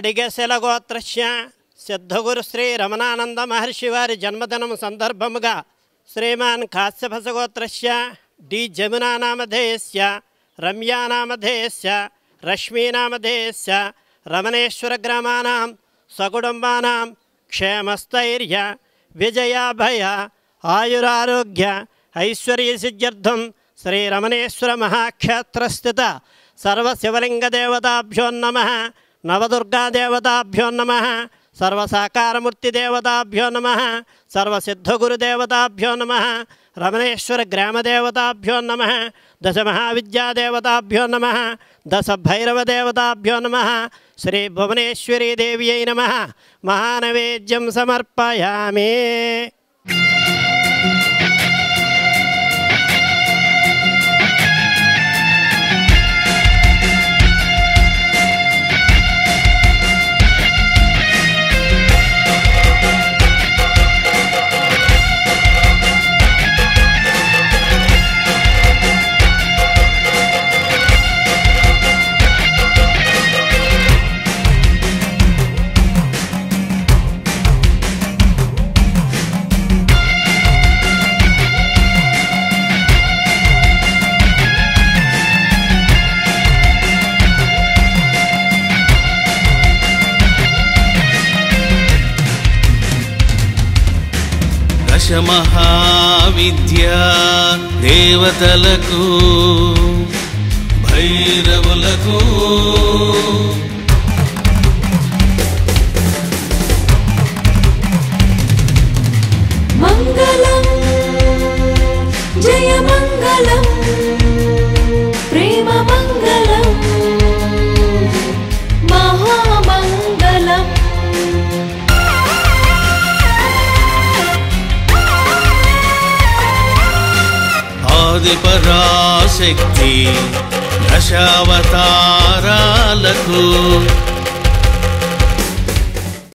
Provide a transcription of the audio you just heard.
కడిగశల గోత్రస్య సిద్ధగురు శ్రీ రమణానంద మహర్షి వారి జన్మదినం సందర్భముగా శ్రీమాన్ కాశ్యప గోత్రస్య డి జమునానామధేయస్య రమ్యానామధేయస్య రశ్మీనామధేయస్య రమణేశ్వర గ్రామానాం సకుటుంబానాం క్షేమస్థైర్య విజయాభయ ఆయురారోగ్య ఐశ్వర్య సిద్ధ్యర్థం శ్రీ రమణేశ్వర మహాక్షేత్రస్థిత సర్వశివలింగదేవతాభ్యో నమః నవదుర్గాదేవతాభ్యో నమః సర్వసాకారమూర్తిదేవతాభ్యో నమః సర్వసిద్ధగురుదేవతాభ్యో నమః రమణేశ్వర గ్రామదేవతాభ్యో నమః దశమహావిద్యాదేవతాభ్యో నమః దశభైరవదేవతాభ్యో నమః శ్రీ భువనేశ్వరీ దేవ్యై నమః మహానైవేద్యం సమర్పయామి. దశమహావిద్యా దేవతలకు భైరవులకు మంగళం జయ మంగళం ప్రేమ మంగళం మహామంగళం ఆదిపరాశక్తి దశావతారాలకు